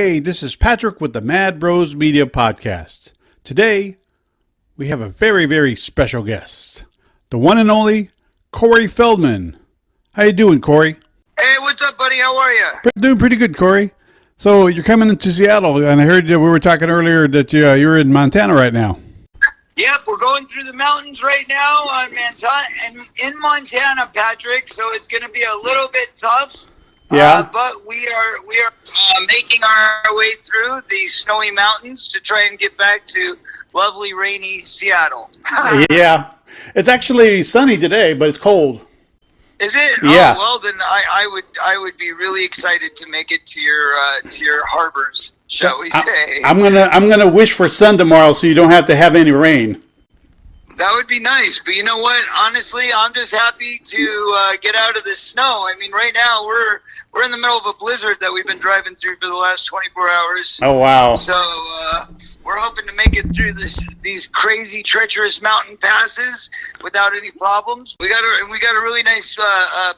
Hey, this is Patrick with the Mad Bros Media Podcast. Today, we have a very, very special guest. The one and only Corey Feldman. How you doing, Corey? Hey, what's up, buddy? How are you? Doing pretty good, Corey. So, you're coming into Seattle, and I heard that we were talking earlier that you're in Montana right now. Yep, we're going through the mountains right now in Montana, Patrick, so it's going to be a little bit tough. Yeah. But we are making our way through the snowy mountains to try and get back to lovely, rainy Seattle. Yeah. It's actually sunny today, but it's cold. Is it? Yeah. Oh, well, then I would be really excited to make it to your harbors, shall we say? I'm gonna wish for sun tomorrow, so you don't have to have any rain. That would be nice, but you know what? Honestly, I'm just happy to get out of the snow. I mean, right now we're in the middle of a blizzard that we've been driving through for the last 24 hours. Oh wow! So we're hoping to make it through these crazy, treacherous mountain passes without any problems. We got a really nice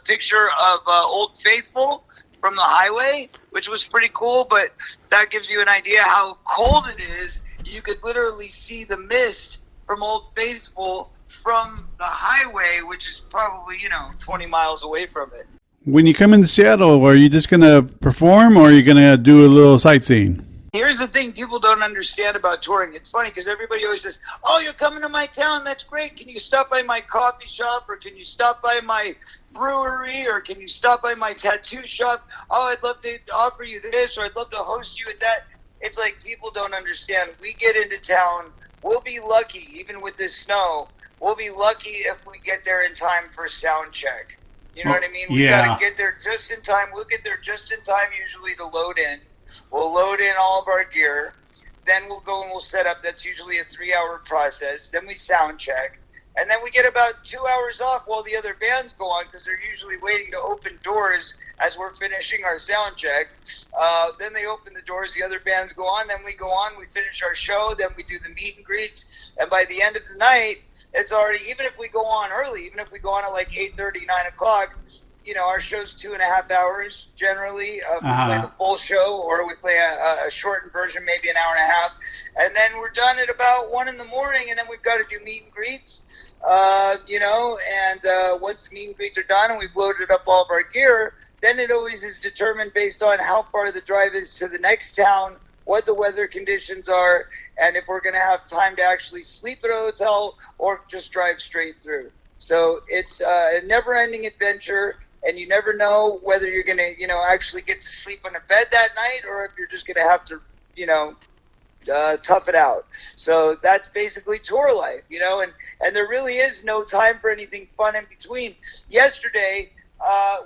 picture of Old Faithful from the highway, which was pretty cool. But that gives you an idea how cold it is. You could literally see the mist from Old Faithful from the highway, which is probably, 20 miles away from it. When you come into Seattle, are you just going to perform or are you going to do a little sightseeing? Here's the thing people don't understand about touring. It's funny because everybody always says, oh, you're coming to my town. That's great. Can you stop by my coffee shop, or can you stop by my brewery, or can you stop by my tattoo shop? Oh, I'd love to offer you this, or I'd love to host you at that. It's like people don't understand. We get into town. We'll be lucky, even with this snow, we'll be lucky if we get there in time for sound check. You know what I mean? We've got to get there just in time. We'll get there just in time usually to load in. We'll load in all of our gear. Then we'll go and we'll set up. That's usually a 3-hour process. Then we sound check. And then we get about 2 hours off while the other bands go on, because they're usually waiting to open doors as we're finishing our sound check. Then they open the doors, the other bands go on, then we go on, we finish our show, then we do the meet and greets. And by the end of the night, it's already, even if we go on early, even if we go on at like 8:30, 9 o'clock, our show's 2.5 hours generally. We play the full show, or we play a shortened version, maybe an hour and a half. And then we're done at about 1 in the morning, and then we've got to do meet and greets, and once the meet and greets are done and we've loaded up all of our gear, then it always is determined based on how far the drive is to the next town, what the weather conditions are, and if we're going to have time to actually sleep at a hotel or just drive straight through. So it's a never-ending adventure. And you never know whether you're going to, actually get to sleep on a bed that night, or if you're just going to have to, tough it out. So that's basically tour life, and there really is no time for anything fun in between. Yesterday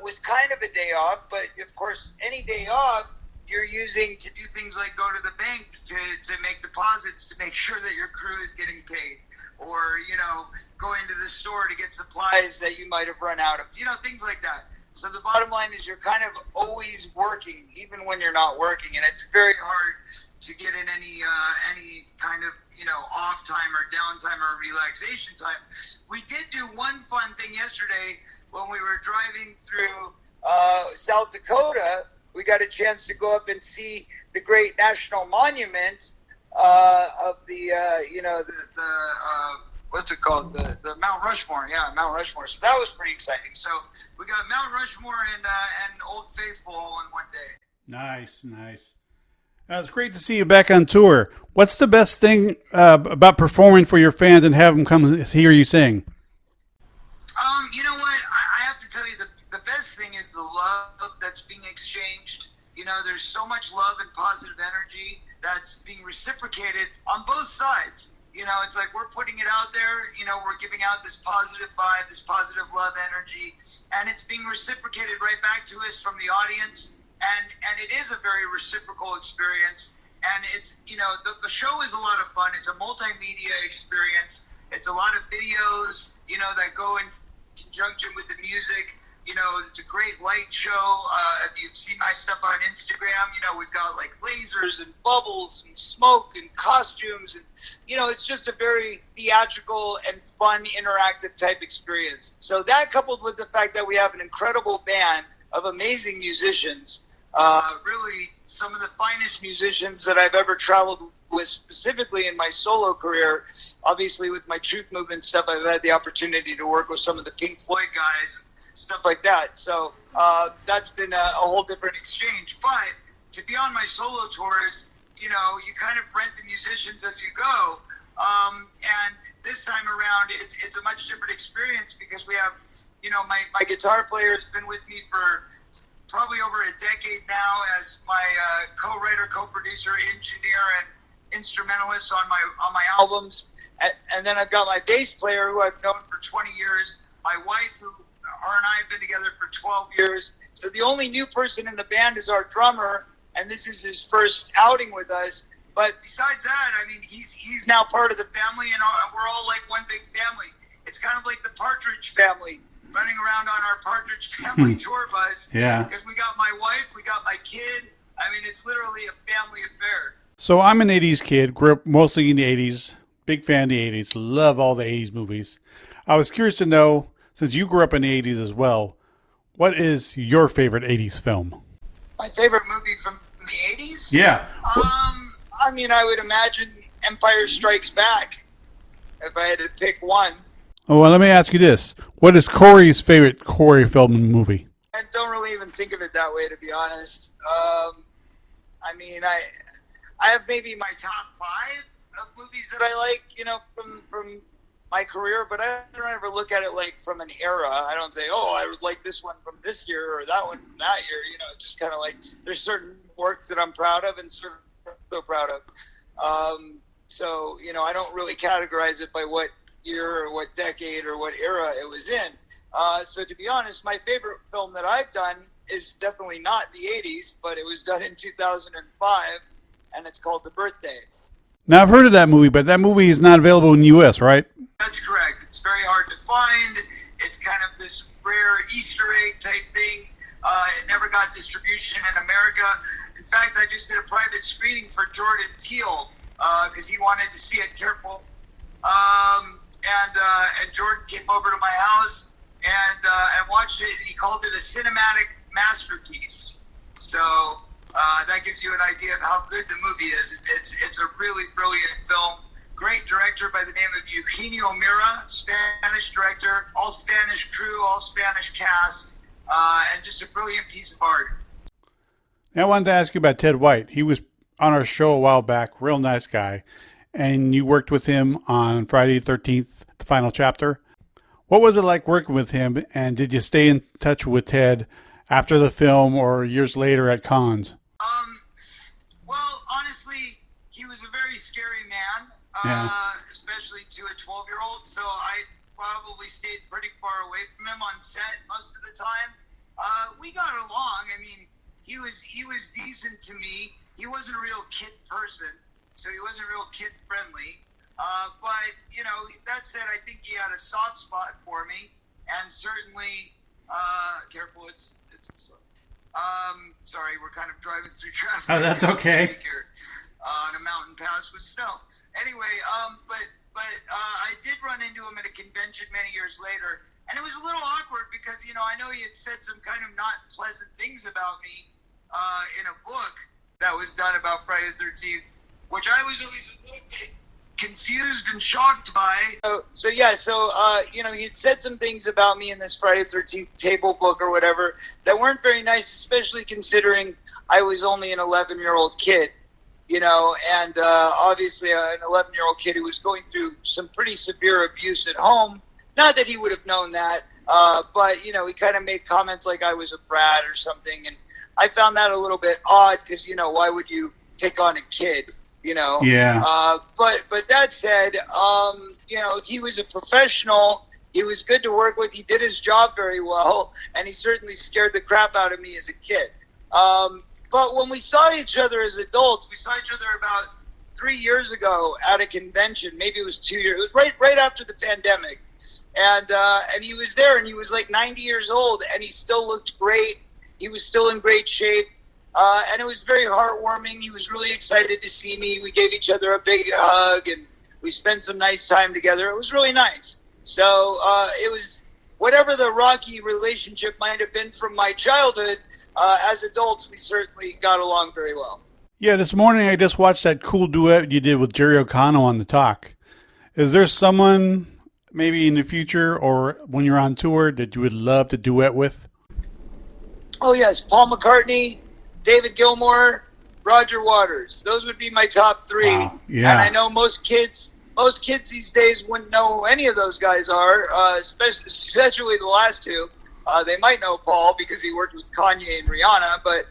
was kind of a day off, but of course, any day off, you're using to do things like go to the bank to make deposits to make sure that your crew is getting paid. Or, going to the store to get supplies that you might have run out of, things like that. So the bottom line is you're kind of always working, even when you're not working, and it's very hard to get in any kind of, off time or downtime or relaxation time. We did do one fun thing yesterday when we were driving through South Dakota. We got a chance to go up and see the great national monument of the what's it called? The Mount Rushmore. Yeah, Mount Rushmore. So that was pretty exciting. So we got Mount Rushmore and Old Faithful all in one day. Nice. It's great to see you back on tour. What's the best thing about performing for your fans and have them come hear you sing? You know what? I have to tell you, the best thing is the love that's being exchanged. There's so much love and positive energy that's being reciprocated on both sides. It's like we're putting it out there, we're giving out this positive vibe, this positive love energy, and it's being reciprocated right back to us from the audience, and it is a very reciprocal experience, and it's, the show is a lot of fun. It's a multimedia experience. It's a lot of videos, that go in conjunction with the music. It's a great light show. If you've seen my stuff on Instagram, we've got like lasers and bubbles and smoke and costumes. And, it's just a very theatrical and fun, interactive type experience. So that, coupled with the fact that we have an incredible band of amazing musicians, really some of the finest musicians that I've ever traveled with, specifically in my solo career. Obviously, with my Truth Movement stuff, I've had the opportunity to work with some of the Pink Floyd guys, stuff like that. So that's been a whole different exchange. But to be on my solo tours, you kind of rent the musicians as you go. And this time around, it's a much different experience because we have, my guitar player has been with me for probably over a decade now as my co-writer, co-producer, engineer, and instrumentalist on my albums. And then I've got my bass player who I've known for 20 years, my wife who her and I have been together for 12 years. So the only new person in the band is our drummer, and this is his first outing with us. But besides that, I mean, he's now part of the family, and we're all like one big family. It's kind of like the Partridge Family, running around on our Partridge Family tour bus. Yeah. Because we got my wife, we got my kid. I mean, it's literally a family affair. So I'm an 80s kid, grew up mostly in the 80s, big fan of the 80s, love all the 80s movies. I was curious to know, since you grew up in the 80s as well, what is your favorite 80s film? My favorite movie from the 80s? Yeah. I mean, I would imagine Empire Strikes Back, if I had to pick one. Oh, well, let me ask you this. What is Corey's favorite Corey Feldman movie? I don't really even think of it that way, to be honest. I mean, I have maybe my top 5 of movies that I like, from my career, but I don't ever look at it like from an era. I don't say, oh, I would like this one from this year or that one from that year. It's just kind of like there's certain work that I'm proud of and certain so proud of. So, I don't really categorize it by what year or what decade or what era it was in. So to be honest, my favorite film that I've done is definitely not the 80s, but it was done in 2005, and it's called The Birthday. Now, I've heard of that movie, but that movie is not available in the U.S., right? That's correct. It's very hard to find. It's kind of this rare Easter egg type thing. It never got distribution in America. In fact, I just did a private screening for Jordan Peele because he wanted to see it. Careful. And Jordan came over to my house and watched it, and he called it a cinematic masterpiece. So that gives you an idea of how good the movie is. It's a really brilliant film. Great director by the name of Eugenio Mira, Spanish director, all Spanish crew, all Spanish cast, and just a brilliant piece of art. Now, I wanted to ask you about Ted White. He was on our show a while back, real nice guy, and you worked with him on Friday the 13th, the final chapter. What was it like working with him, and did you stay in touch with Ted after the film or years later at cons? Well, honestly, he was a very scary man, especially to a 12-year-old, so I probably stayed pretty far away from him on set most of the time. We got along. I mean, he was decent to me. He wasn't a real kid person, so he wasn't real kid friendly. But that said, I think he had a soft spot for me, and certainly, careful, sorry, we're kind of driving through traffic. Oh, that's okay. Here, on a mountain pass with snow. Anyway, but I did run into him at a convention many years later, and it was a little awkward because I know he had said some kind of not pleasant things about me in a book that was done about Friday the 13th, which I was always a little bit confused and shocked by. So he had said some things about me in this Friday the 13th table book or whatever that weren't very nice, especially considering I was only an 11-year-old kid, and obviously an 11-year-old kid who was going through some pretty severe abuse at home. Not that he would have known that, but he kind of made comments like I was a brat or something, and I found that a little bit odd because why would you pick on a kid? Yeah. But that said, he was a professional. He was good to work with. He did his job very well, and he certainly scared the crap out of me as a kid. But when we saw each other as adults, we saw each other about 3 years ago at a convention. Maybe it was 2 years. It was right after the pandemic, and he was there, and he was like 90 years old, and he still looked great. He was still in great shape. And it was very heartwarming. He was really excited to see me. We gave each other a big hug, and we spent some nice time together. It was really nice. So it was whatever the rocky relationship might have been from my childhood, as adults, we certainly got along very well. Yeah, this morning I just watched that cool duet you did with Jerry O'Connell on The Talk. Is there someone maybe in the future or when you're on tour that you would love to duet with? Oh, yes, Paul McCartney, David Gilmour, Roger Waters. Those would be my top three. Wow, yeah. And I know most kids these days wouldn't know who any of those guys are, especially the last two. They might know Paul because he worked with Kanye and Rihanna, but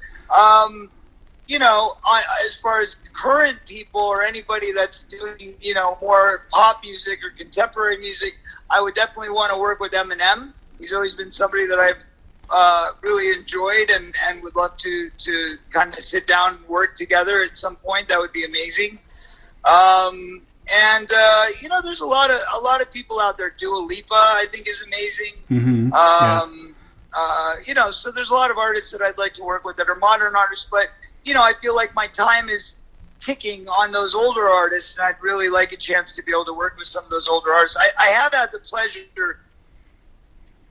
as far as current people or anybody that's doing, more pop music or contemporary music, I would definitely want to work with Eminem. He's always been somebody that I've really enjoyed and would love to kind of sit down and work together at some point. That would be amazing. There's a lot of people out there. Dua Lipa, I think, is amazing. Mm-hmm. So there's a lot of artists that I'd like to work with that are modern artists, but I feel like my time is ticking on those older artists, and I'd really like a chance to be able to work with some of those older artists. I have had the pleasure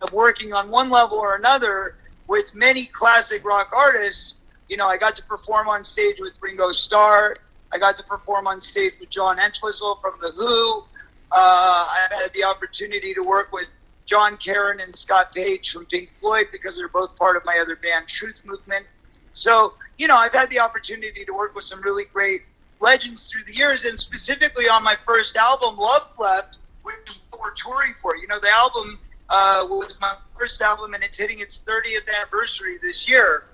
of working on one level or another with many classic rock artists. I got to perform on stage with Ringo Starr. I got to perform on stage with John Entwistle from The Who. I had the opportunity to work with John Caron and Scott Page from Pink Floyd because they're both part of my other band, Truth Movement. So, I've had the opportunity to work with some really great legends through the years, and specifically on my first album, Love Left, which is what we're touring for. The album was my first album, and it's hitting its 30th anniversary this year.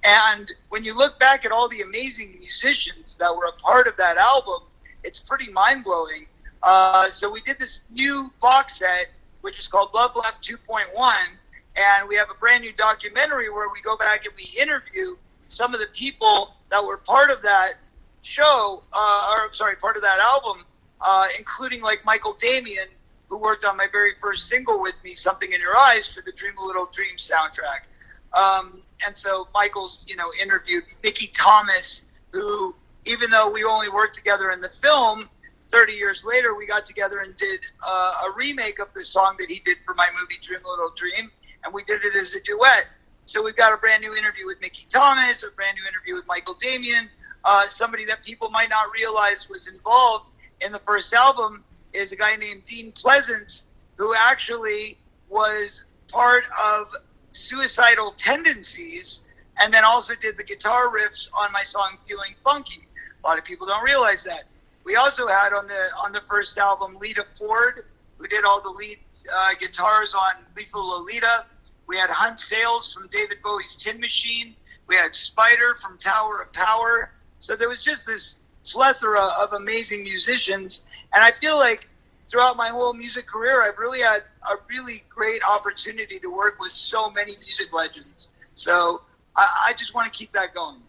And when you look back at all the amazing musicians that were a part of that album, it's pretty mind-blowing. So we did this new box set, which is called Love Left 2.1, and we have a brand new documentary where we go back and we interview some of the people that were part of that show, part of that album, including like Michael Damian, who worked on my very first single with me, Something in Your Eyes, for the Dream a Little Dream soundtrack. And so Michael's, interviewed Mickey Thomas, who, even though we only worked together in the film, 30 years later, we got together and did a remake of the song that he did for my movie Dream a Little Dream, and we did it as a duet. So we've got a brand new interview with Mickey Thomas, a brand new interview with Michael Damian. Somebody that people might not realize was involved in the first album is a guy named Dean Pleasance, who actually was part of Suicidal Tendencies, and then also did the guitar riffs on my song Feeling Funky. A lot of people don't realize that. We also had on the first album Lita Ford, who did all the lead guitars on Lethal Lolita. We had Hunt Sales from David Bowie's Tin Machine. We had Spider from Tower of Power. So there was just this plethora of amazing musicians. And I feel like throughout my whole music career, I've really had a really great opportunity to work with so many music legends. So I just want to keep that going.